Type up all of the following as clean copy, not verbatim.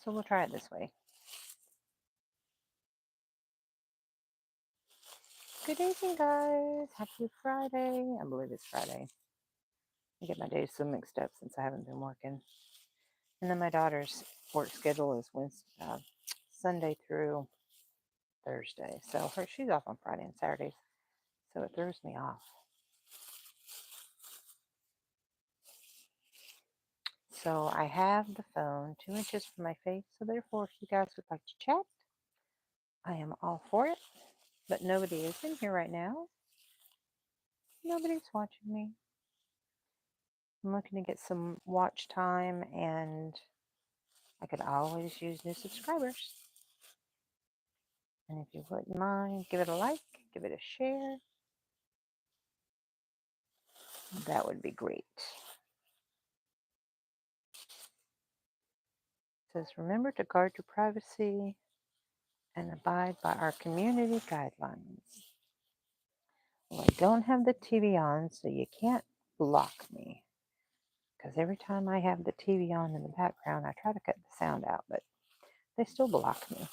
So we'll try it this way. Good evening, guys. Happy Friday. I believe it's Friday. I get my days so mixed up since I haven't been working. And then my daughter's work schedule is Sunday through Thursday. So she's off on Friday and Saturdays. So it throws me off. So I have the phone 2 inches from my face. So therefore, if you guys would like to chat, I am all for it. But nobody is in here right now. Nobody's watching me. I'm looking to get some watch time, and I could always use new subscribers. And if you wouldn't mind, give it a like, give it a share. That would be great. It says, remember to guard your privacy and abide by our community guidelines. Well, I don't have the TV on, so you can't block me. Because every time I have the TV on in the background, I try to cut the sound out, but they still block me.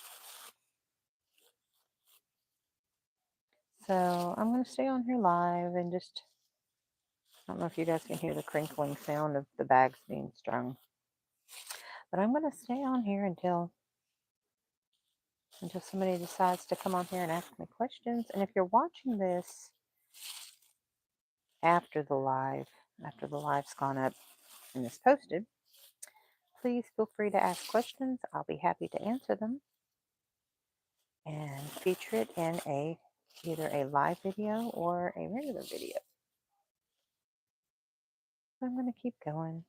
So I'm going to stay on here live and just, I don't know if you guys can hear the crinkling sound of the bags being strung. But I'm going to stay on here until somebody decides to come on here and ask me questions. And if you're watching this after the live's gone up and is posted, please feel free to ask questions. I'll be happy to answer them and feature it in either a live video or a regular video. So I'm going to keep going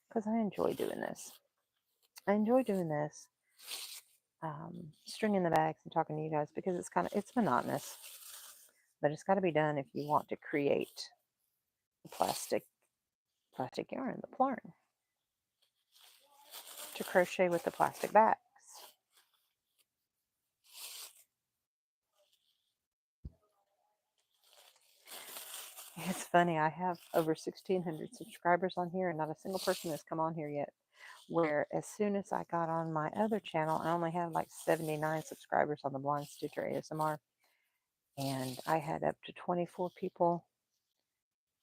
because I enjoy doing this. Stringing the bags and talking to you guys, because it's monotonous, but it's got to be done if you want to create the plastic yarn, the plarn, to crochet with the plastic bags. It's funny, I have over 1,600 subscribers on here, and not a single person has come on here yet. Where as soon as I got on my other channel, I only had like 79 subscribers on the Blind Stitcher ASMR, and I had up to 24 people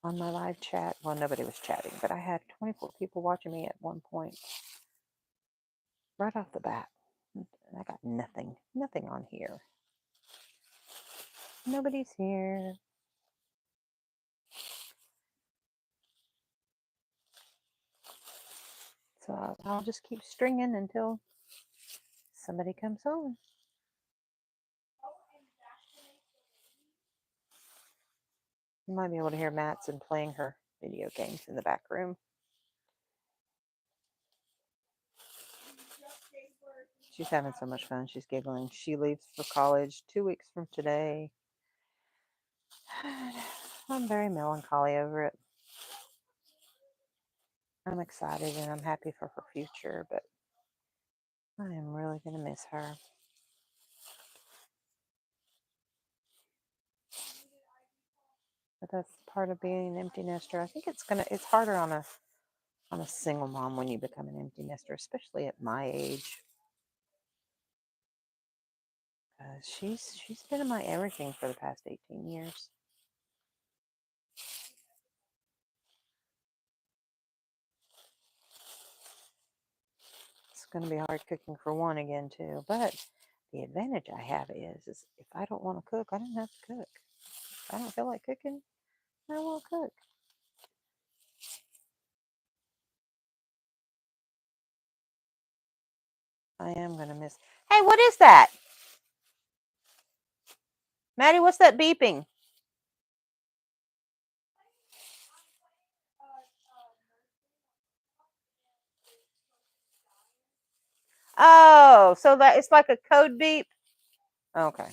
on my live chat. Well, nobody was chatting, but I had 24 people watching me at one point, right off the bat. And I got nothing on here. Nobody's here. So I'll just keep stringing until somebody comes on. You might be able to hear Matson playing her video games in the back room. She's having so much fun. She's giggling. She leaves for college 2 weeks from today. I'm very melancholy over it. I'm excited and I'm happy for her future, but I am really going to miss her. But that's part of being an empty nester. I think it's harder on a single mom when you become an empty nester, especially at my age. She's been in my everything for the past 18 years. It's going to be hard cooking for one again too, but the advantage I have is if I don't want to cook, I don't have to cook. If I don't feel like cooking, I won't cook. I am going to miss. Hey, what is that? Maddie, what's that beeping? Oh, so that it's like a code beep? Okay.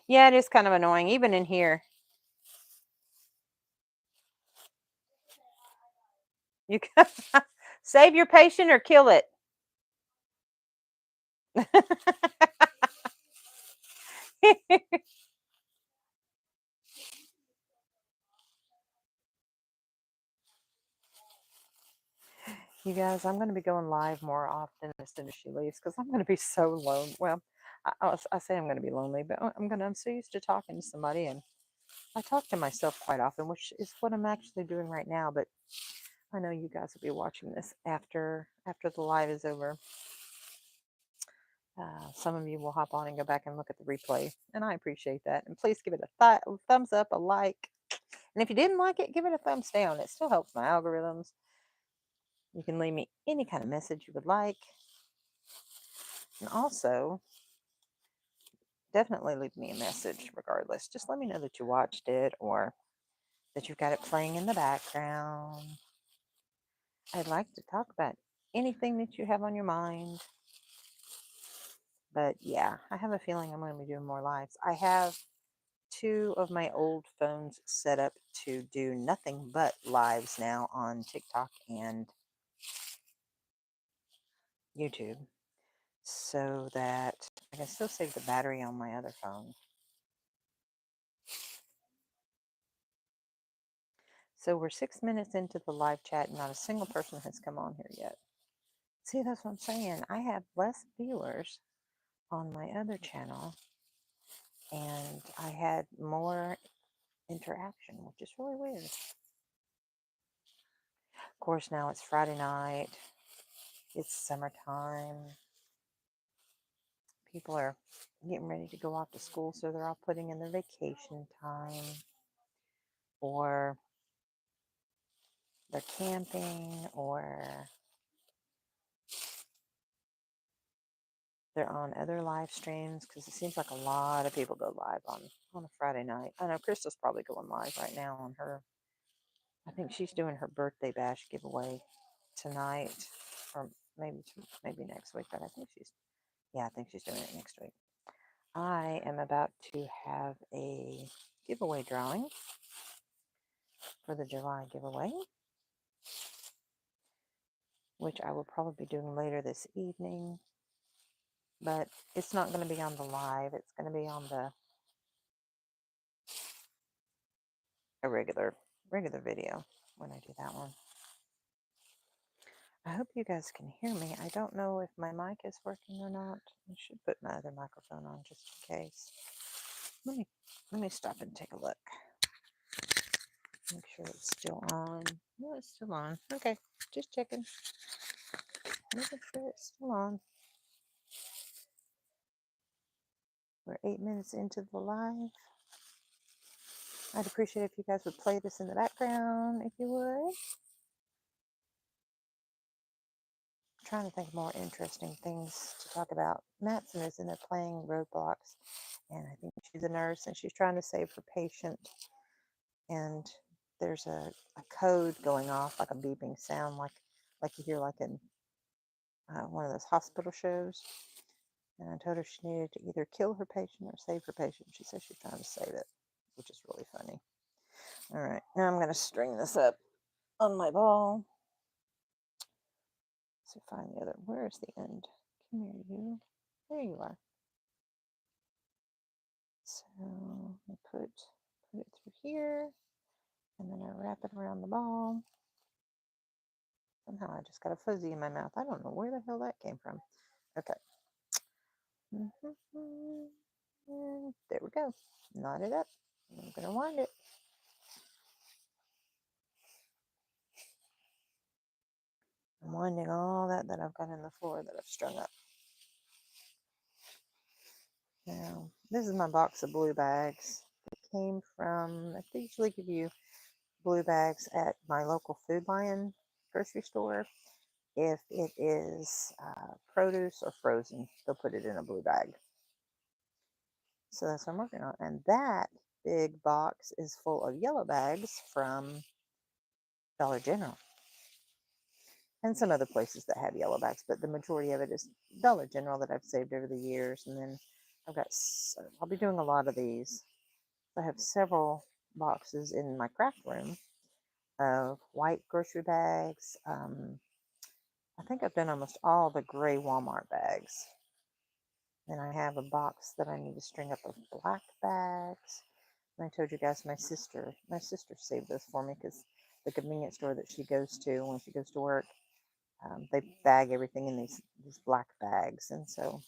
Yeah, it is kind of annoying, even in here. You can save your patient or kill it. You guys, I'm going to be going live more often as soon as she leaves because I'm going to be so lonely. Well, I say I'm going to be lonely, but I'm so used to talking to somebody, and I talk to myself quite often, which is what I'm actually doing right now. But I know you guys will be watching this after the live is over. Some of you will hop on and go back and look at the replay, and I appreciate that. And please give it a thumbs up, a like, and if you didn't like it, give it a thumbs down. It still helps my algorithms. You can leave me any kind of message you would like, and also definitely leave me a message regardless. Just let me know that you watched it or that you've got it playing in the background. I'd like to talk about anything that you have on your mind. But yeah, I have a feeling I'm going to be doing more lives. I have two of my old phones set up to do nothing but lives now on TikTok and YouTube so that I can still save the battery on my other phone. So we're 6 minutes into the live chat and not a single person has come on here yet. See, that's what I'm saying. I have less viewers on my other channel and I had more interaction, which is really weird. Of course, now it's Friday night. It's summertime. People are getting ready to go off to school, so they're all putting in their vacation time, or they're camping, or they're on other live streams, because it seems like a lot of people go live on a Friday night. I know Crystal's probably going live right now on her. I think she's doing her birthday bash giveaway tonight, or maybe next week. But I think she's doing it next week. I am about to have a giveaway drawing for the July giveaway, which I will probably be doing later this evening. But it's not going to be on the live. It's going to be on a regular video when I do that one. I hope you guys can hear me. I don't know if my mic is working or not. I should put my other microphone on just in case. Let me stop and take a look. Make sure it's still on. No, it's still on. Okay, just checking. Making sure it's still on. We're 8 minutes into the live. I'd appreciate if you guys would play this in the background, if you would. I'm trying to think of more interesting things to talk about. Matson is in there playing Roadblocks, and I think she's a nurse, and she's trying to save her patient. And there's a code going off, like a beeping sound, like you hear like in one of those hospital shows. And I told her she needed to either kill her patient or save her patient. She says she's trying to save it, which is really funny. All right, now I'm going to string this up on my ball. So find the other. Where is the end? Come here, you. There you are. So I put it through here, and then I wrap it around the ball. Somehow I just got a fuzzy in my mouth. I don't know where the hell that came from. Okay. And there we go. Knot it up. I'm going to wind it. I'm winding all that I've got in the floor that I've strung up. Now, this is my box of blue bags. It came from, I usually give you blue bags at my local Food Lion grocery store. If it is produce or frozen, they'll put it in a blue bag. So that's what I'm working on. And that big box is full of yellow bags from Dollar General. And some other places that have yellow bags, but the majority of it is Dollar General that I've saved over the years. And then I'll be doing a lot of these. I have several boxes in my craft room of white grocery bags. I think I've done almost all the gray Walmart bags. Then I have a box that I need to string up of black bags. And I told you guys my sister saved those for me because the convenience store that she goes to when she goes to work, They bag everything in these black bags, and so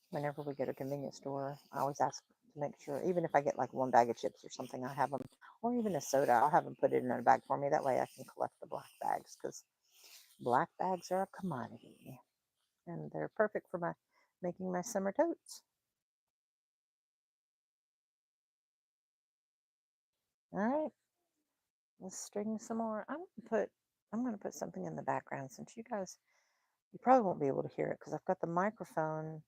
whenever we go to a convenience store, I always ask to make sure, even if I get like one bag of chips or something, I have them, or even a soda, I'll have them put it in a bag for me. That way I can collect the black bags, because black bags are a commodity, and they're perfect for making my summer totes. All right, let's string some more. I'm gonna put something in the background, since you probably won't be able to hear it because I've got the microphone.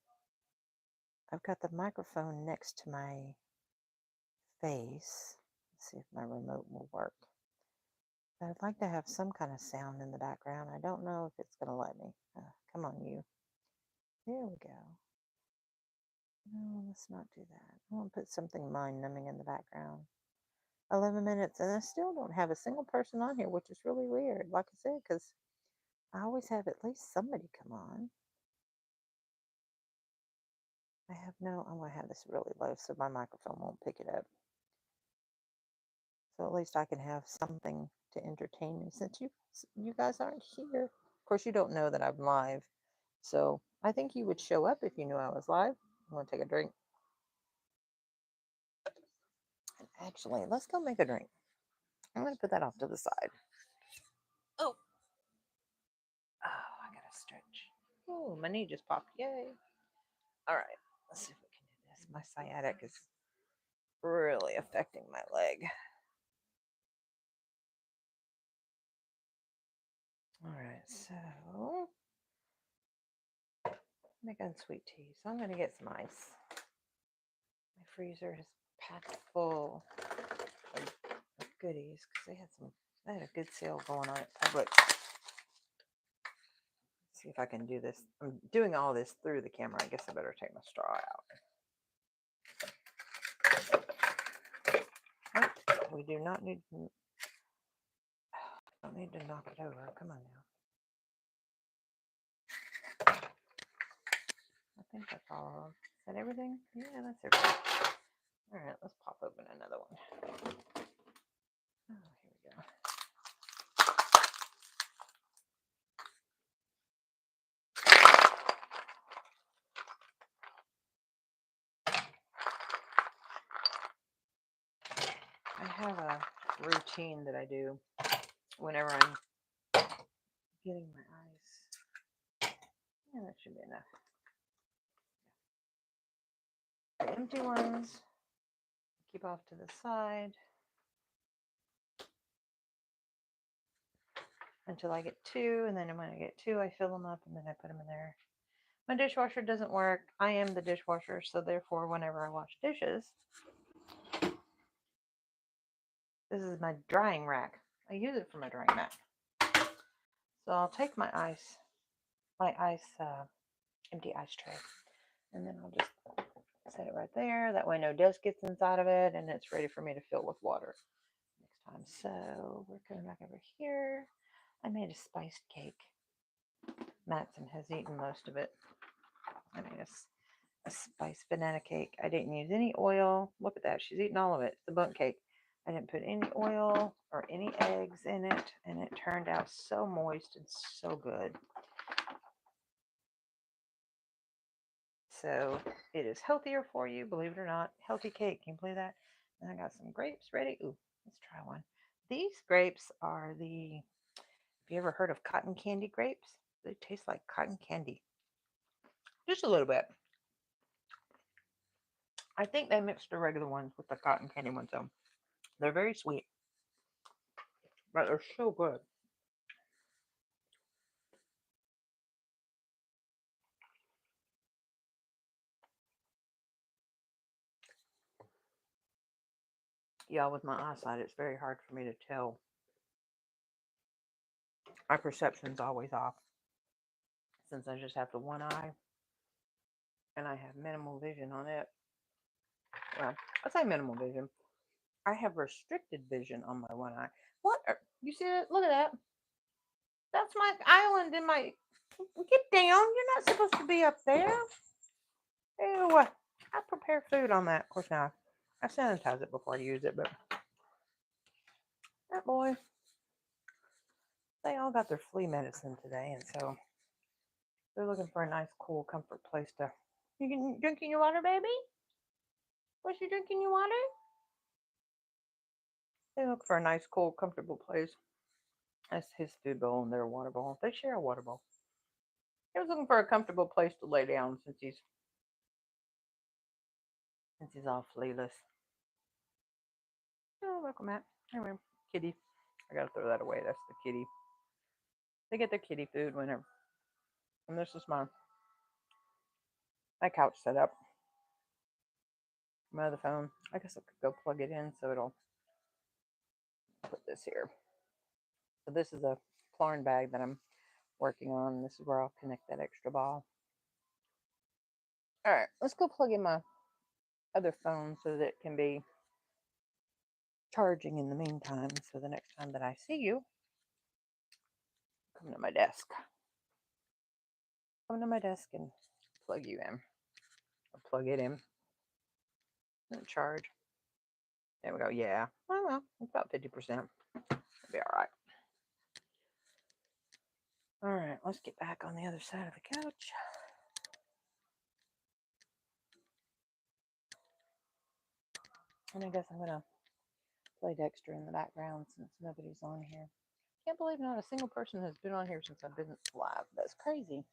I've got the microphone next to my face. Let's see if my remote will work. But I'd like to have some kind of sound in the background. I don't know if it's going to let me. Come on, you. There we go. No, let's not do that. I want to put something mind-numbing in the background. 11 minutes, and I still don't have a single person on here, which is really weird, like I said, because I always have at least somebody come on. I'm going to have this really low so my microphone won't pick it up. So at least I can have something to entertain me, since you guys aren't here. Of course, you don't know that I'm live. So I think you would show up if you knew I was live. I'm going to take a drink. And actually, let's go make a drink. I'm going to put that off to the side. Oh, I got to stretch. Oh, my knee just popped. Yay. All right, let's see if we can do this. My sciatic is really affecting my leg. All right, so making sweet tea. So I'm going to get some ice. My freezer is packed full of goodies because they had a good sale going on at Publix. Let's see if I can do this. I'm doing all this through the camera. I guess I better take my straw out. Oh, we do not need to. Don't need to knock it over. Come on now. I think that's all. Is that everything? Yeah, that's everything. All right, let's pop open another one. Oh, here we go. I have a routine that I do whenever I'm getting my eyes. Yeah, that should be enough. The empty ones, keep off to the side until I get two, and then when I get two, I fill them up and then I put them in there. My dishwasher doesn't work. I am the dishwasher, so therefore, whenever I wash dishes, this is my drying rack. I use it for my drying mat. So I'll take my empty ice tray, and then I'll just set it right there. That way no dust gets inside of it, and it's ready for me to fill with water next time. So we're coming back over here. I made a spiced cake. Matson has eaten most of it. I made a spiced banana cake. I didn't use any oil. Look at that. She's eaten all of it. It's a bundt cake. I didn't put any oil or any eggs in it, and it turned out so moist and so good. So it is healthier for you, believe it or not. Healthy cake. Can you believe that? And I got some grapes ready. Ooh, let's try one. These grapes are have you ever heard of cotton candy grapes? They taste like cotton candy. Just a little bit. I think they mixed the regular ones with the cotton candy ones, so they're very sweet, but they're so good. Yeah, with my eyesight, it's very hard for me to tell. My perception's always off since I just have the one eye and I have minimal vision on it. Well, I say minimal vision. I have restricted vision on my one eye. What? You see that? Look at that. That's my island in my. Get down. You're not supposed to be up there. Ew. I prepare food on that. Of course, now I sanitize it before I use it, but that boy. They all got their flea medicine today, and so they're looking for a nice, cool, comfort place to. You can drinking your water, baby? Was you drinking your water? They look for a nice, cool, comfortable place. That's his food bowl and their water bowl. They share a water bowl. He was looking for a comfortable place to lay down since he's all flealess. Oh, welcome, Matt. Anyway, kitty. I gotta throw that away. That's the kitty. They get their kitty food whenever. And this is my couch set up. My other phone. I guess I could go plug it in so it'll put this here. So this is a Klarn bag that I'm working on. This is where I'll connect that extra ball. All right, let's go plug in my other phone so that it can be charging in the meantime. So the next time that I see you, come to my desk. Come to my desk and plug you in. Or plug it in. And charge. There we go. Yeah. Well, about 50%. It'll be all right. All right, let's get back on the other side of the couch. And I guess I'm going to play Dexter in the background since nobody's on here. Can't believe not a single person has been on here since I've been live. That's crazy.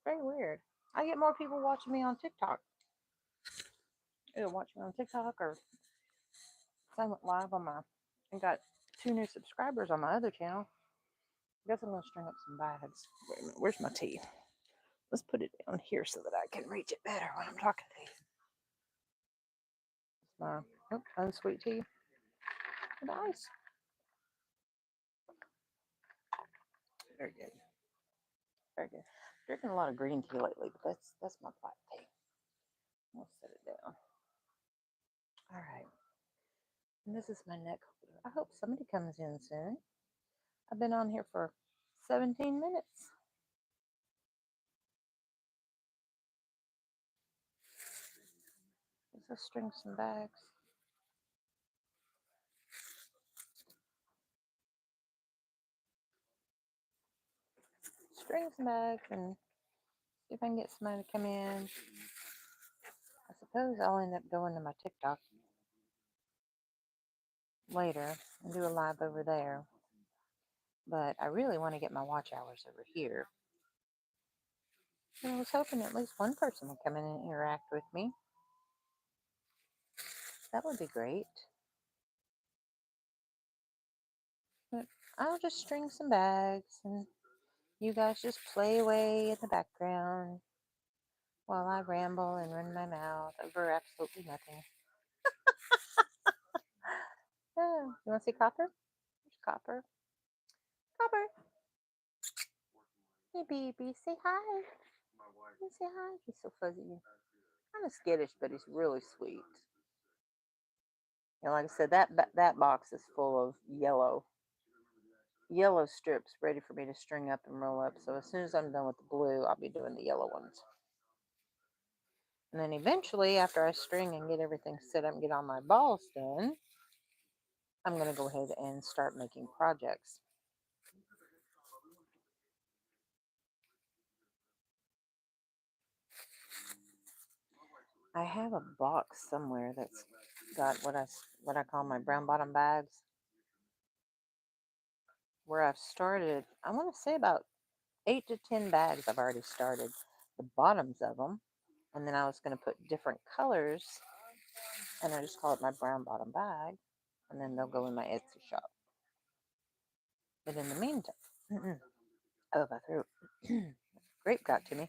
Very weird. I get more people watching me on TikTok. Either watch me on TikTok or I went live on my and got 2 new subscribers on my other channel. I guess I'm going to string up some bags. Wait a minute, where's my tea? Let's put it down here so that I can reach it better when I'm talking to you. It's my unsweet tea with ice. Very good. Very good. Drinking a lot of green tea lately, but that's my black tea. I'll set it down. All right. And this is my neck holder. I hope somebody comes in soon. I've been on here for 17 minutes. Let's string some bags. String some bags and see if I can get somebody to come in. I suppose I'll end up going to my TikTok later and do a live over there. But I really want to get my watch hours over here. And I was hoping at least one person would come in and interact with me. That would be great. But I'll just string some bags and you guys just play away in the background while I ramble and run my mouth over absolutely nothing. Oh, you want to see Copper? There's Copper. Copper. Hey, baby. Say hi. Say hi. He's so fuzzy. Kind of skittish, but he's really sweet. And like I said, that box is full of yellow strips ready for me to string up and roll up. So as soon as I'm done with the blue, I'll be doing the yellow ones. And then eventually, after I string and get everything set up and get all my balls done, I'm going to go ahead and start making projects. I have a box somewhere that's got what I call my brown bottom bags, where I've started. I want to say about 8 to 10 bags I've already started, the bottoms of them, and then I was going to put different colors, and I just call it my brown bottom bag, and then they'll go in my Etsy shop. But in the meantime, oh, my throat, grape got to me.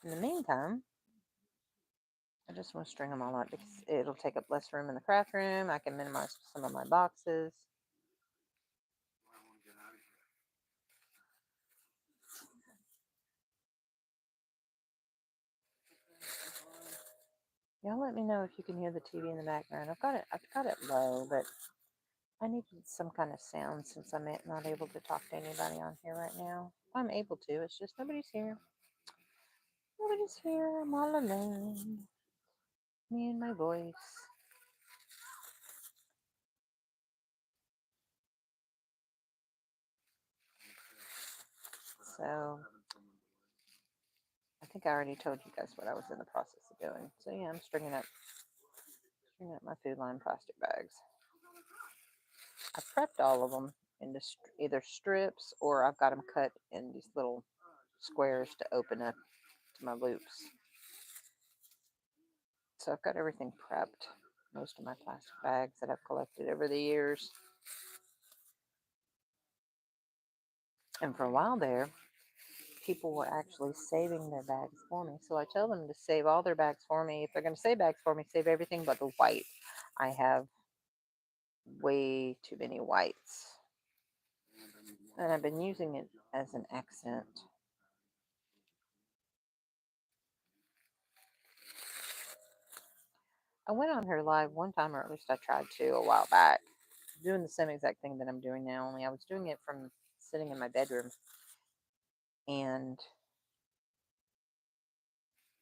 In the meantime, I just want to string them all up because it'll take up less room in the craft room. I can minimize some of my boxes. Y'all let me know if you can hear the TV in the background. I've got it low, but I need some kind of sound since I'm not able to talk to anybody on here right now. I'm able to, it's just nobody's here. Nobody's here. I'm all alone. Me and my voice. So I think I already told you guys what I was in the process of doing. So yeah, I'm stringing up my Food Line plastic bags. I prepped all of them into either strips, or I've got them cut in these little squares to open up to my loops. So I've got everything prepped. Most of my plastic bags that I've collected over the years. And for a while there, people were actually saving their bags for me. So I tell them to save all their bags for me. If they're going to save bags for me, save everything but the white. I have way too many whites. And I've been using it as an accent. I went on her live one time, or at least I tried to a while back, doing the same exact thing that I'm doing now, only I was doing it from sitting in my bedroom. And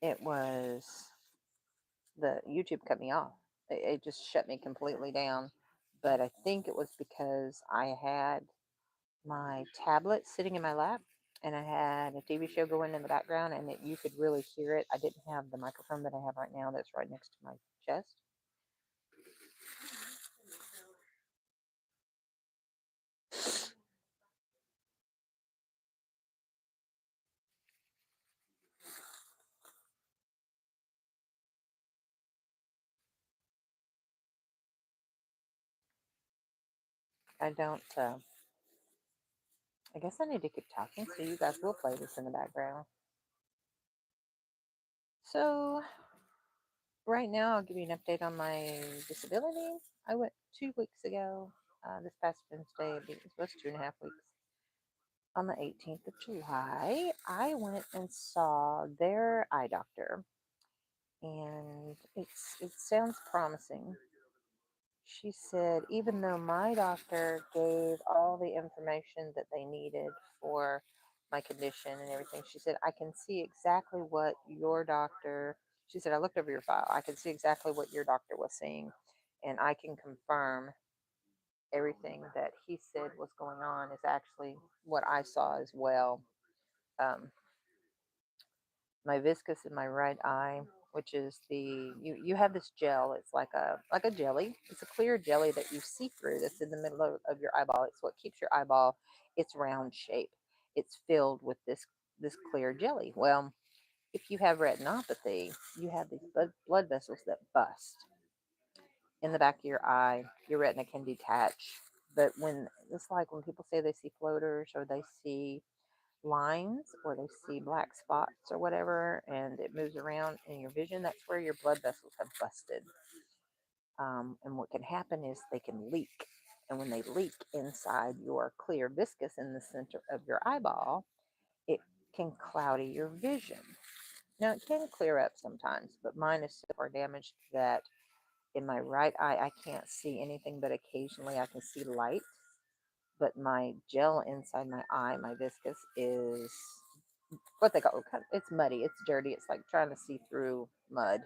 it was the YouTube cut me off. It just shut me completely down. But I think it was because I had my tablet sitting in my lap and I had a TV show going in the background, and you could really hear it. I didn't have the microphone that I have right now that's right next to my chest. I don't, I guess I need to keep talking so you guys will play this in the background. So, right now, I'll give you an update on my disability. I went 2 weeks ago, this past Wednesday, it was 2.5 weeks. On the 18th of July, I went and saw their eye doctor, and it sounds promising. She said, even though my doctor gave all the information that they needed for my condition and everything, she said, I can see exactly what your doctor, she said, I looked over your file. I can see exactly what your doctor was seeing, and I can confirm everything that he said was going on is actually what I saw as well. Um, my viscous in my right eye, which is you have this gel. It's like a jelly. It's a clear jelly that you see through. That's in the middle of your eyeball. It's what keeps your eyeball its round shape. It's filled with this clear jelly. Well, if you have retinopathy, you have these blood vessels that bust in the back of your eye. Your retina can detach. But when it's like when people say they see floaters, or they see lines, or they see black spots or whatever, and it moves around in your vision, that's where your blood vessels have busted. And what can happen is they can leak. And when they leak inside your clear viscous in the center of your eyeball, it can cloudy your vision. Now, it can clear up sometimes, but mine is so far damaged that in my right eye, I can't see anything, but occasionally I can see light. But my gel inside my eye, my viscous, is what they call, it's muddy, it's dirty, it's like trying to see through mud,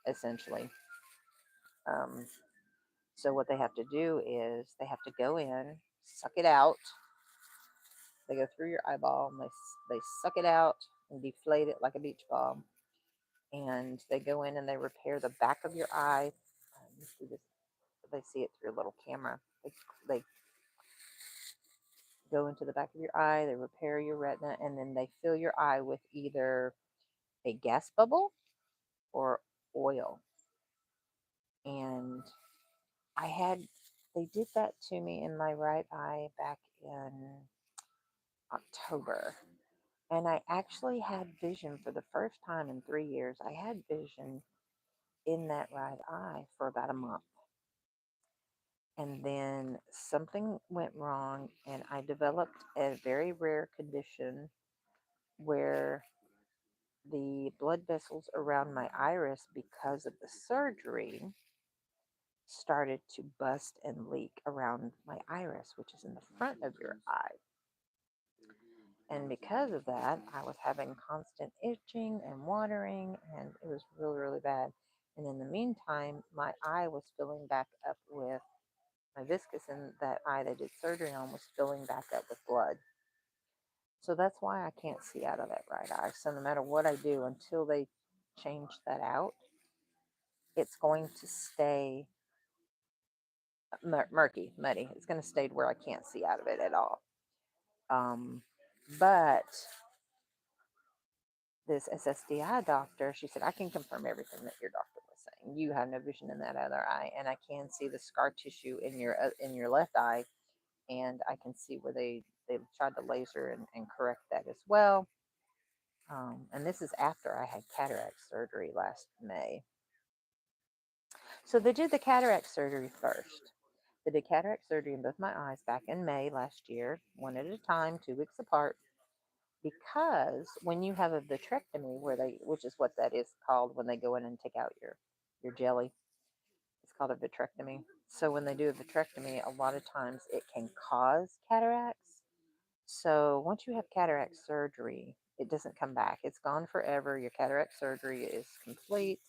essentially. Um, so what they have to do is they have to go in, suck it out. They go through your eyeball and they suck it out and deflate it like a beach ball. And they go in and they repair the back of your eye. You see this, they see it through a little camera. They go into the back of your eye, they repair your retina, and then they fill your eye with either a gas bubble or oil. And they did that to me in my right eye back in October. And I actually had vision for the first time in 3 years. I had vision in that right eye for about a month. And then something went wrong, and I developed a very rare condition where the blood vessels around my iris, because of the surgery, started to bust and leak around my iris, which is in the front of your eye. And because of that, I was having constant itching and watering, and it was really, really bad. And in the meantime, my eye was filling back up with my viscous, and that eye they did surgery on was filling back up with blood. So that's why I can't see out of that right eye. So no matter what I do until they change that out, it's going to stay murky, muddy. It's going to stay where I can't see out of it at all. Um, but this SSDI doctor, she said, I can confirm everything that your doctor was saying. You have no vision in that other eye, and I can see the scar tissue in your left eye, and I can see where they tried to laser and correct that as well. And this is after I had cataract surgery last May. So they did the cataract surgery first. They did cataract surgery in both my eyes back in May last year, one at a time, 2 weeks apart. Because when you have a vitrectomy, which is what that is called when they go in and take out your jelly, it's called a vitrectomy. So when they do a vitrectomy, a lot of times it can cause cataracts. So once you have cataract surgery, it doesn't come back. It's gone forever. Your cataract surgery is complete.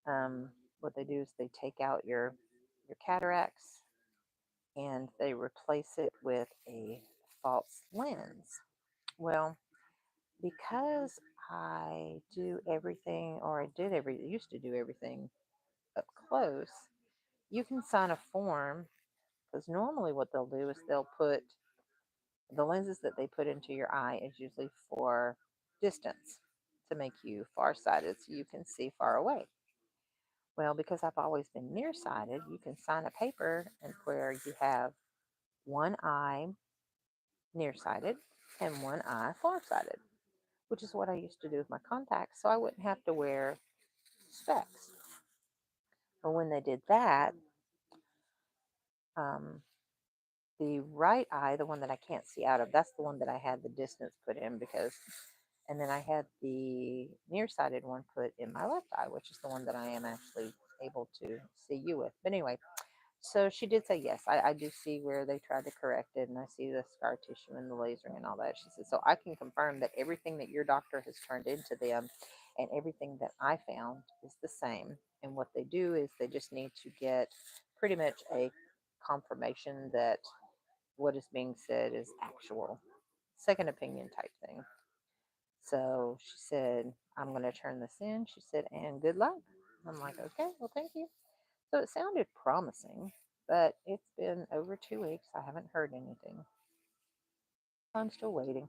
What they do is they take out your cataracts and they replace it with a false lens. Well, because I do everything, or used to do everything up close, you can sign a form because normally what they'll do is they'll put the lenses that they put into your eye is usually for distance to make you farsighted so you can see far away. Well, because I've always been nearsighted, you can sign a paper and where you have one eye nearsighted and one eye farsighted, which is what I used to do with my contacts, so I wouldn't have to wear specs. But when they did that, um, the right eye, the one that I can't see out of, that's the one that I had the distance put in because, and then I had the nearsighted one put in my left eye, which is the one that I am actually able to see you with. But anyway, so she did say yes. I do see where they tried to correct it, and I see the scar tissue and the lasering and all that. She said, so I can confirm that everything that your doctor has turned into them and everything that I found is the same. And what they do is they just need to get pretty much a confirmation that what is being said is actual, second opinion type thing. So she said, I'm going to turn this in. She said, and good luck. I'm like, okay, well, thank you. So it sounded promising, but it's been over 2 weeks. I haven't heard anything. I'm still waiting.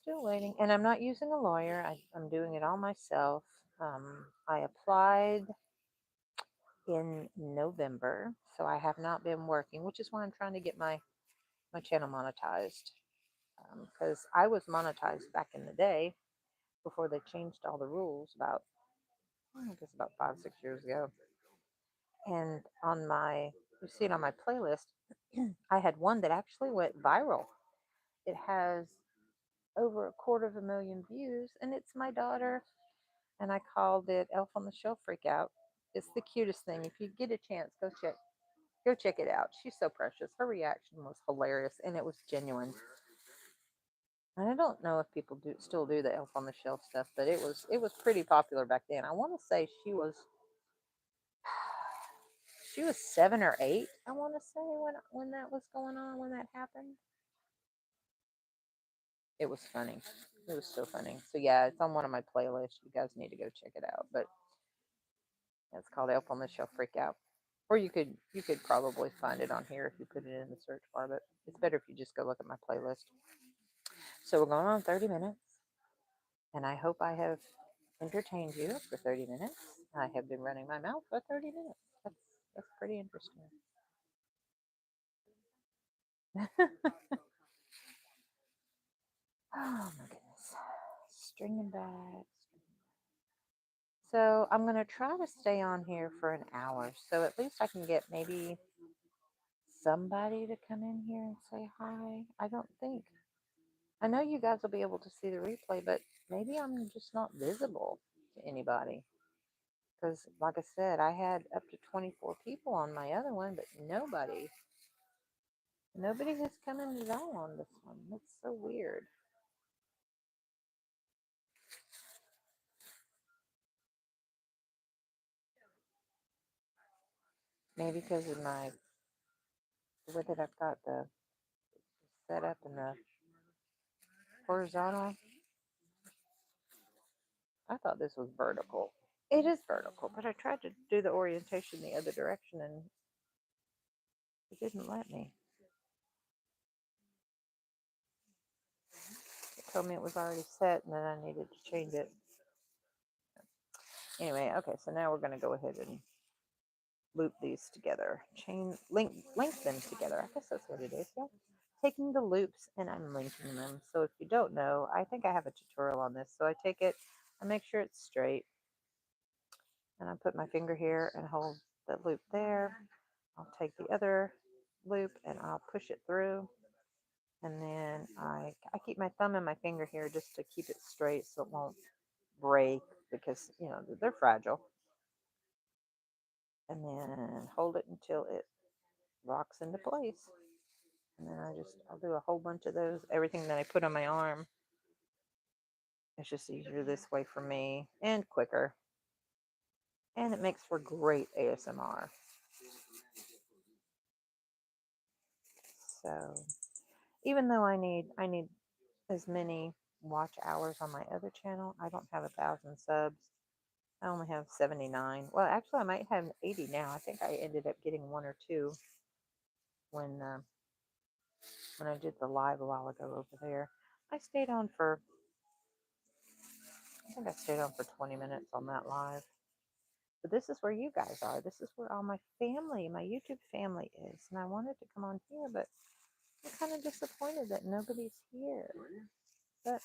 Still waiting. And I'm not using a lawyer. I'm doing it all myself. I applied in November, so I have not been working, which is why I'm trying to get my channel monetized. Because I was monetized back in the day before they changed all the rules about, I guess about 5, 6 years ago. And you see it on my playlist, I had one that actually went viral. It has over 250,000 views, and it's my daughter. And I called it Elf on the Shelf Freak Out. It's the cutest thing. If you get a chance, go check it out. She's so precious. Her reaction was hilarious, and it was genuine. And I don't know if people still do the Elf on the Shelf stuff, but it was pretty popular back then. I want to say she was 7 or 8. I want to say when that was going on, when that happened. It was funny. It was so funny. So yeah, it's on one of my playlists. You guys need to go check it out. But it's called Elf on the Shelf Freak Out. Or you could probably find it on here if you put it in the search bar, but it's better if you just go look at my playlist. So we're going on 30 minutes, and I hope I have entertained you for 30 minutes. I have been running my mouth for 30 minutes. That's pretty interesting. Oh my goodness. Stringing back. So I'm going to try to stay on here for an hour. So at least I can get maybe somebody to come in here and say hi. I don't think. I know you guys will be able to see the replay, but maybe I'm just not visible to anybody. Because, like I said, I had up to 24 people on my other one, but nobody has come in at all on this one. That's so weird. Maybe because of the way that I've got the setup and the horizontal. I thought this was vertical. It is vertical, but I tried to do the orientation the other direction and it didn't let me. It told me it was already set and then I needed to change it. Anyway, okay, so now we're going to go ahead and loop these together. Link them together. I guess that's what it is, yeah. Taking the loops and I'm linking them. So if you don't know, I think I have a tutorial on this. So I take it, I make sure it's straight, and I put my finger here and hold the loop there. I'll take the other loop and I'll push it through. And then I keep my thumb and my finger here just to keep it straight so it won't break because, you know, they're fragile. And then hold it until it locks into place. And then I'll do a whole bunch of those. Everything that I put on my arm, it's just easier this way for me and quicker. And it makes for great ASMR. So even though I need as many watch hours on my other channel, I don't have 1,000 subs. I only have 79. Well, actually, I might have 80 now. I think I ended up getting one or two when I did the live a while ago over there. I stayed on for, I think I stayed on for 20 minutes on that live. But this is where you guys are. This is where all my family, my YouTube family is. And I wanted to come on here, but I'm kind of disappointed that nobody's here. But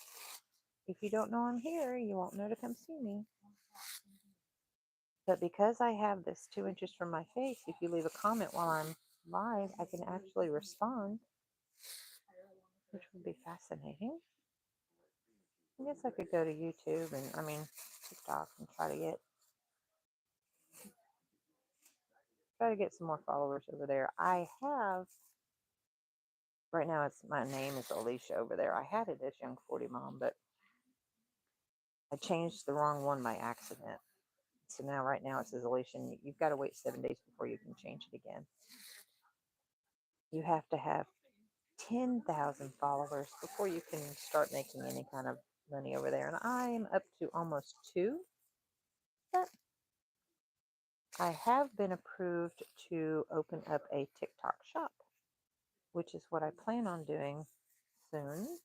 if you don't know I'm here, you won't know to come see me. But because I have this 2 inches from my face, if you leave a comment while I'm live, I can actually respond, which would be fascinating. I guess I could go to YouTube and, TikTok and try to get some more followers over there. I have, right now my name is Alishia over there. I had it as Young 40 Mom, but I changed the wrong one by accident. So now right now it says Alishia, you've got to wait 7 days before you can change it again. You have to have 10,000 followers before you can start making any kind of money over there. And I'm up to almost 2. But I have been approved to open up a TikTok shop, which is what I plan on doing soon.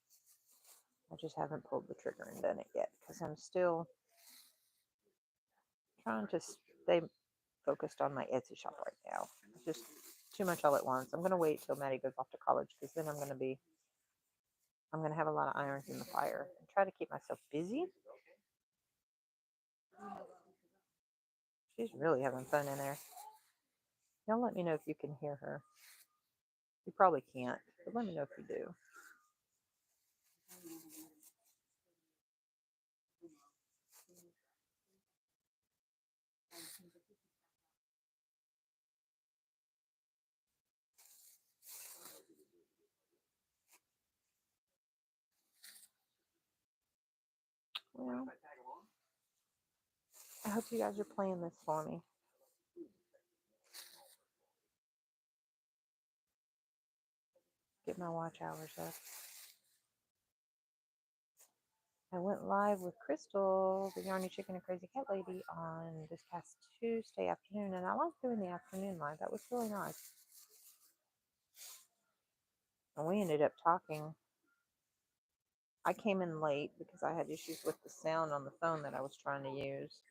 I just haven't pulled the trigger and done it yet because I'm still trying to stay focused on my Etsy shop right now. It's just too much all at once. I'm going to wait till Maddie goes off to college because then I'm going to have a lot of irons in the fire and try to keep myself busy. She's really having fun in there. Y'all let me know if you can hear her. You probably can't, but let me know if you do. Well, I hope you guys are playing this for me. Get my watch hours up. I went live with Crystal, the Yarny Chicken and Crazy Cat Lady, on this past Tuesday afternoon, and I like doing the afternoon live. That was really nice. And we ended up talking. I came in late because I had issues with the sound on the phone that I was trying to use.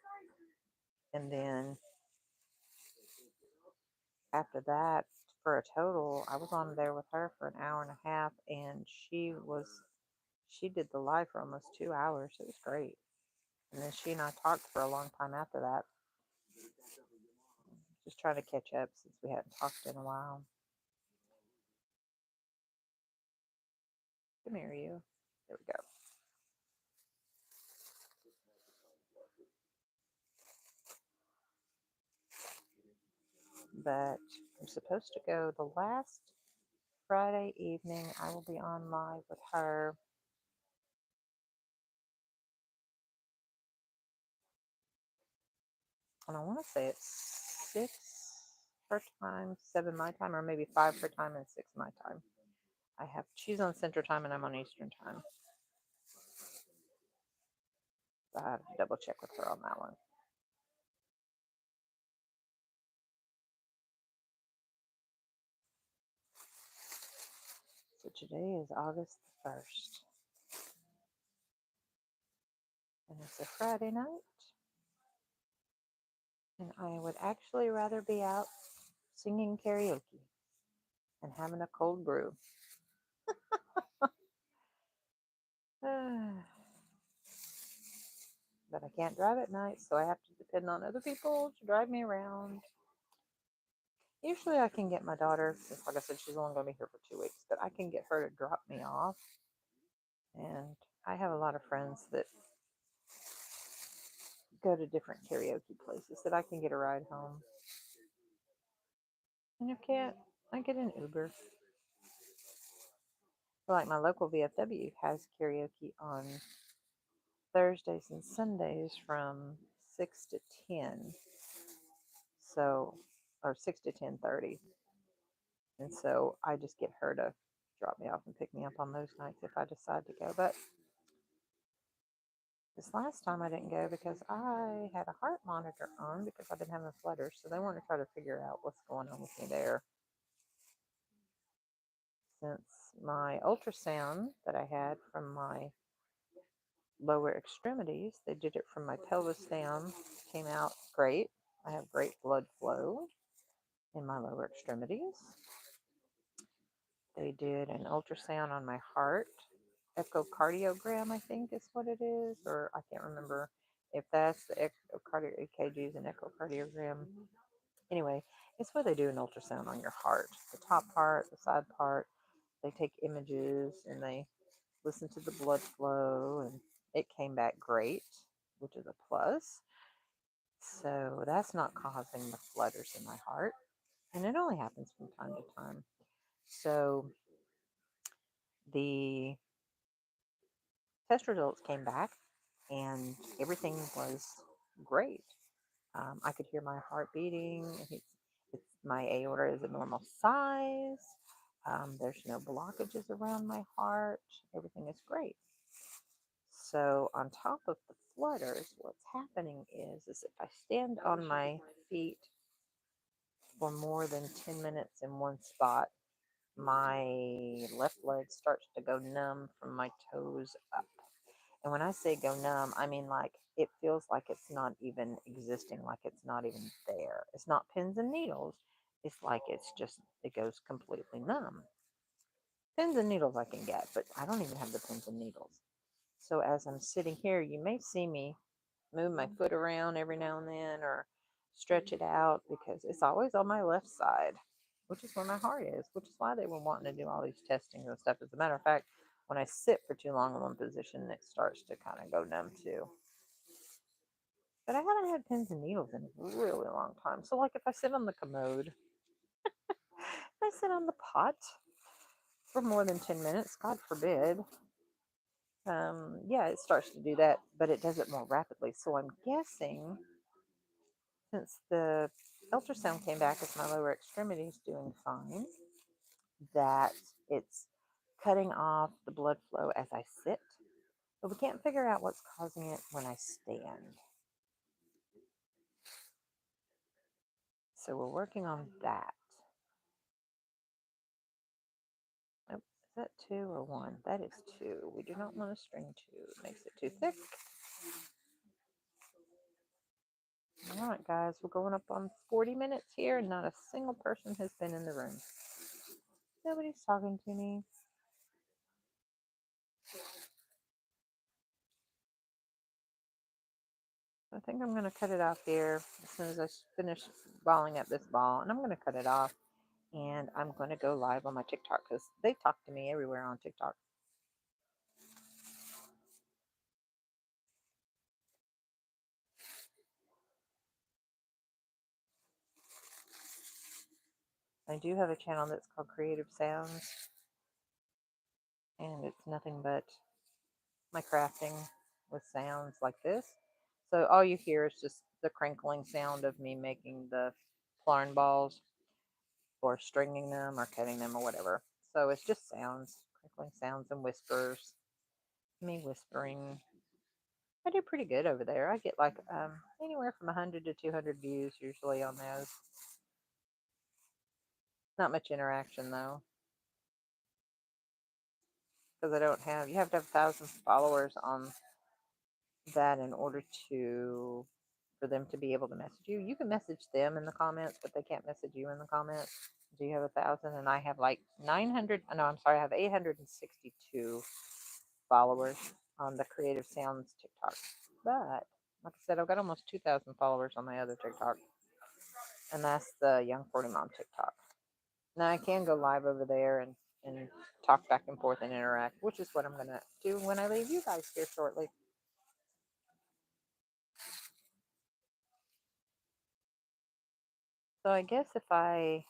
And then after that, for a total, I was on there with her for an hour and a half, and she did the live for almost 2 hours. It was great. And then she and I talked for a long time after that. Just trying to catch up since we hadn't talked in a while. Come here, you. There we go. But I'm supposed to go the last Friday evening. I will be on live with her. And I want to say it's 6 her time, 7 my time, or maybe 5 her time and 6 my time. She's on Central Time and I'm on Eastern Time. So I have to double check with her on that one. So today is August the 1st. And it's a Friday night. And I would actually rather be out singing karaoke and having a cold brew. But I can't drive at night, so I have to depend on other people to drive me around. Usually I can get my daughter, since like I said, she's only going to be here for 2 weeks, but I can get her to drop me off. And I have a lot of friends that go to different karaoke places that I can get a ride home. And if I can't, I get an Uber. Like my local VFW has karaoke on Thursdays and Sundays from 6 to 10. So, or 6 to 10:30. And so I just get her to drop me off and pick me up on those nights if I decide to go. But this last time I didn't go because I had a heart monitor on because I've been having flutters. So they want to try to figure out what's going on with me there. Since my ultrasound that I had from my lower extremities, they did it from my pelvis down, came out great. I have great blood flow in my lower extremities. They did an ultrasound on my heart, echocardiogram, I think is what it is, or I can't remember if that's the EKG is an echocardiogram. Anyway, it's where they do an ultrasound on your heart, the top part, the side part. They take images and they listen to the blood flow, and it came back great, which is a plus. So that's not causing the flutters in my heart, and it only happens from time to time. So the test results came back, and everything was great. I could hear my heart beating. My aorta is a normal size. There's no blockages around my heart. Everything is great. So on top of the flutters, what's happening is if I stand on my feet for more than 10 minutes in one spot, my left leg starts to go numb from my toes up. And when I say go numb, I mean like it feels like it's not even existing, like it's not even there. It's not pins and needles. It's like it goes completely numb. Pins and needles I can get, but I don't even have the pins and needles. So as I'm sitting here, you may see me move my foot around every now and then or stretch it out because it's always on my left side, which is where my heart is, which is why they were wanting to do all these testings and stuff. As a matter of fact, when I sit for too long in one position, it starts to kind of go numb too. But I haven't had pins and needles in a really long time. So, like if I sit on the commode, if I sit on the pot for more than 10 minutes, God forbid, yeah, it starts to do that, but it does it more rapidly. So I'm guessing since the ultrasound came back as my lower extremity is doing fine, that it's cutting off the blood flow as I sit. But we can't figure out what's causing it when I stand. So we're working on that. Oh, is that 2 or 1? That is 2. We do not want to string 2. It makes it too thick. All right, guys, we're going up on 40 minutes here, and not a single person has been in the room. Nobody's talking to me. I think I'm going to cut it off here as soon as I finish balling up this ball, and I'm going to cut it off, and I'm going to go live on my TikTok because they talk to me everywhere on TikTok. I do have a channel that's called Creative Sounds, and it's nothing but my crafting with sounds like this. So all you hear is just the crinkling sound of me making the yarn balls or stringing them or cutting them or whatever. So it's just sounds, crinkling sounds and whispers, me whispering. I do pretty good over there. I get like anywhere from 100 to 200 views usually on those. Not much interaction though, because I don't have. You have to have 1,000 followers on that in order to for them to be able to message you. You can message them in the comments, but they can't message you in the comments. Do you have 1,000? And I have like 900. No, I'm sorry, I have 862 followers on the Creative Sounds TikTok. But like I said, I've got almost 2,000 followers on my other TikTok, and that's the Young 40 Mom TikTok. Now I can go live over there and talk back and forth and interact, which is what I'm gonna do when I leave you guys here shortly. So I guess I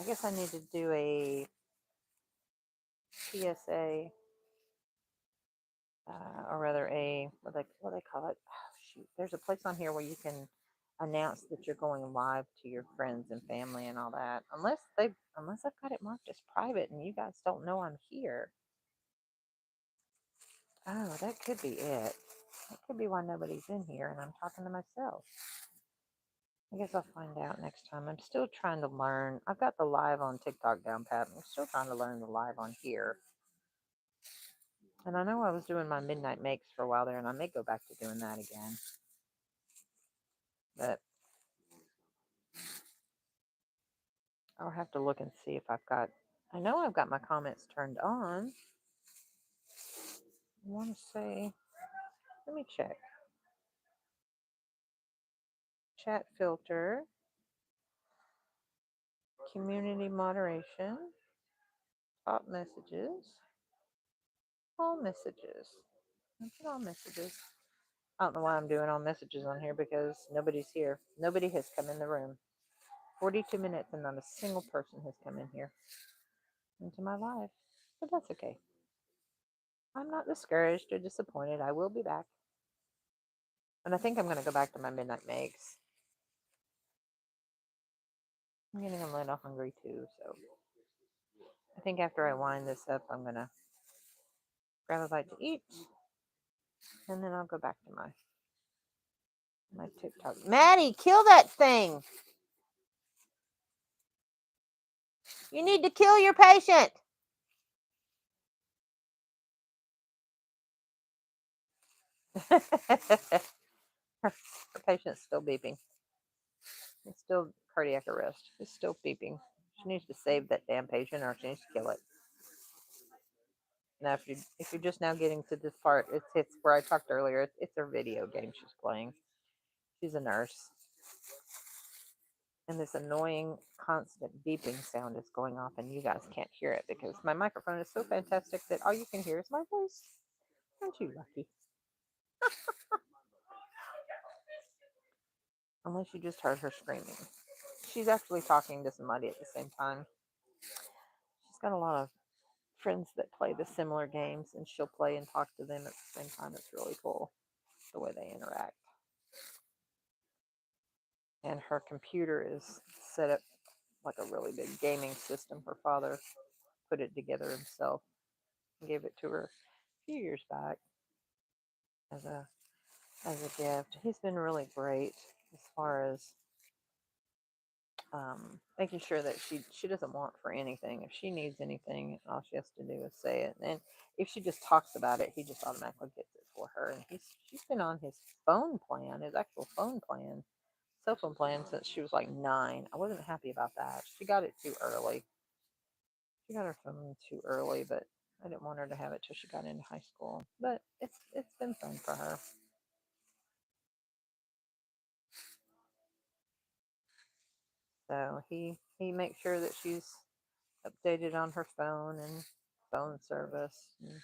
guess I need to do a PSA, or rather a what they call it. Oh, shoot, there's a place on here where you can announce that you're going live to your friends and family and all that. Unless I've got it marked as private and you guys don't know I'm here. Oh, that could be it. That could be why nobody's in here and I'm talking to myself. I guess I'll find out next time. I'm still trying to learn. I've got the live on TikTok down pat. I'm still trying to learn the live on here. And I know I was doing my midnight makes for a while there, and I may go back to doing that again. But I'll have to look and see if I've got. I know I've got my comments turned on. I want to say, let me check. Chat filter, community moderation, top messages, all messages. All messages. I don't know why I'm doing all messages on here because nobody's here. Nobody has come in the room. 42 minutes and not a single person has come in here into my life. But that's okay. I'm not discouraged or disappointed. I will be back. And I think I'm going to go back to my midnight makes. I'm getting a little hungry too. So I think after I wind this up, I'm going to grab a bite to eat. And then I'll go back to my TikTok. Maddie, kill that thing. You need to kill your patient. Her patient's still beeping. It's still cardiac arrest. It's still beeping. She needs to save that damn patient or she needs to kill it. Now, if you're just now getting to this part, it's where I talked earlier. It's a video game she's playing. She's a nurse. And this annoying constant beeping sound is going off and you guys can't hear it because my microphone is so fantastic that all you can hear is my voice. Aren't you lucky? Unless you just heard her screaming. She's actually talking to somebody at the same time. She's got a lot of friends that play the similar games and she'll play and talk to them at the same time. It's really cool the way they interact. And her computer is set up like a really big gaming system. Her father put it together himself and gave it to her a few years back as a gift. He's been really great as far as making sure that she doesn't want for anything. If she needs anything, all she has to do is say it. And if she just talks about it, he just automatically gets it for her. And she's been on his phone plan, his actual phone plan, cell phone plan since she was like 9. I wasn't happy about that. She got it too early. She got her phone too early, but I didn't want her to have it till she got into high school. But it's been fun for her. So he makes sure that she's updated on her phone and phone service. And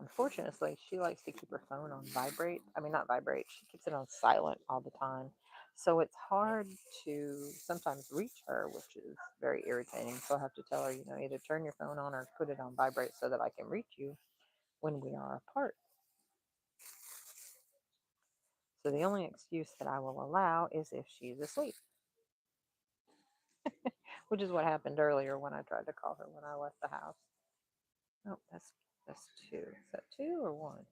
unfortunately, she likes to keep her phone on vibrate. I mean, not vibrate. She keeps it on silent all the time. So it's hard to sometimes reach her, which is very irritating. So I have to tell her, either turn your phone on or put it on vibrate so that I can reach you when we are apart. So the only excuse that I will allow is if she's asleep, which is what happened earlier when I tried to call her when I left the house. Oh, that's two. Is that two or one?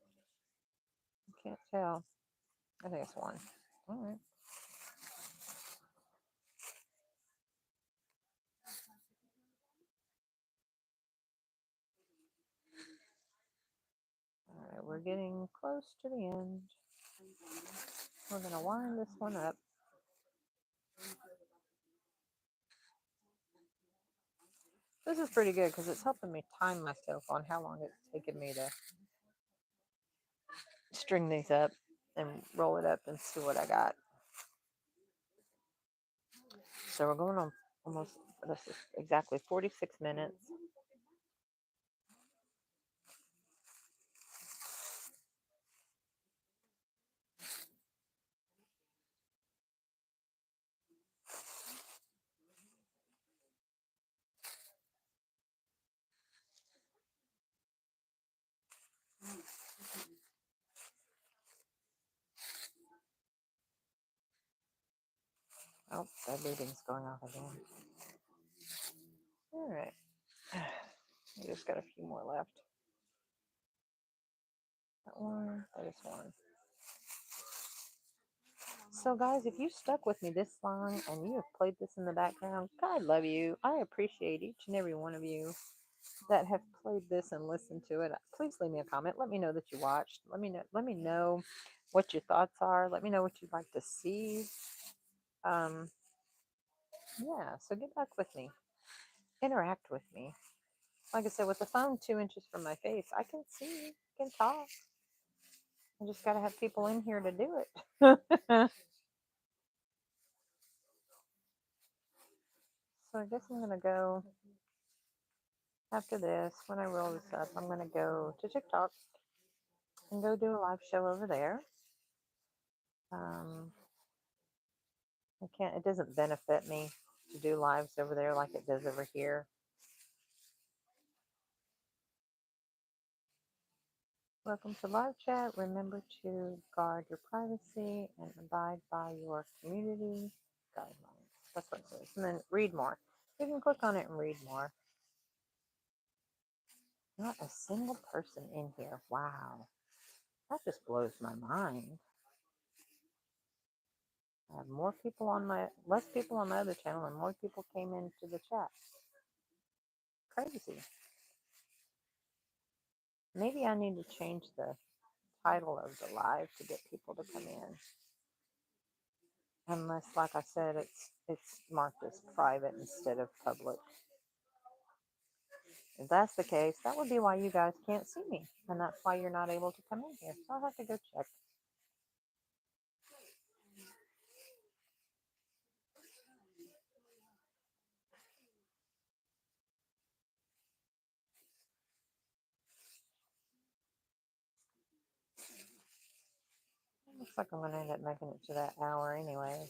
I can't tell. I think it's one. All right. All right, we're getting close to the end. We're gonna wind this one up. This is pretty good because it's helping me time myself on how long it's taken me to string these up and roll it up and see what I got. So we're going on almost, this is exactly 46 minutes. Oh, that reading's going off again. All right. We just got a few more left. That one, this one. So, guys, if you stuck with me this long and you have played this in the background, God love you. I appreciate each and every one of you that have played this and listened to it. Please leave me a comment. Let me know that you watched. Let me know. Let me know what your thoughts are. Let me know what you'd like to see. Um, yeah. So get back with me. Interact with me. Like I said, with the phone 2 inches from my face, I can see, can talk. I just got to have people in here to do it. So I guess I'm gonna go after this. When I roll this up, I'm gonna go to TikTok and go do a live show over there. Um, I can't. It doesn't benefit me to do lives over there like it does over here. Welcome to live chat. Remember to guard your privacy and abide by your community guidelines. That's what it says. And then read more. You can click on it and read more. Not a single person in here. Wow. That just blows my mind. I have more people on my, less people on my other channel, and more people came into the chat. Crazy. Maybe I need to change the title of the live to get people to come in. Unless, like I said, it's marked as private instead of public. If that's the case, that would be why you guys can't see me, and that's why you're not able to come in here. So I'll have to go check. Looks like I'm going to end up making it to that hour anyway.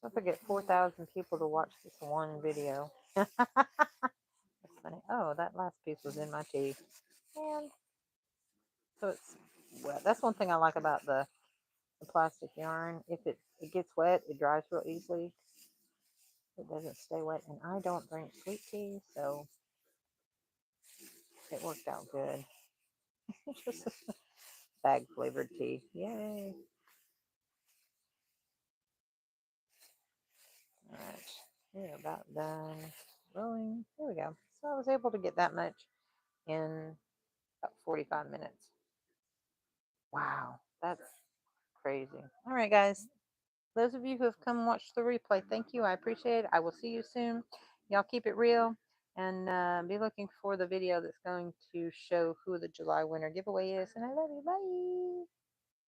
If I get 4,000 people to watch this one video. That's funny. Oh, that last piece was in my tea. And so it's wet. That's one thing I like about the plastic yarn. If it gets wet, it dries real easily. It doesn't stay wet. And I don't drink sweet tea, so it worked out good. Just bag flavored tea. Yay. All right. We're about done rolling. There we go. So I was able to get that much in about 45 minutes. Wow. That's crazy. All right, guys. Those of you who have come watch the replay, thank you. I appreciate it. I will see you soon. Y'all keep it real and be looking for the video that's going to show who the July winner giveaway is. And I love you. Bye.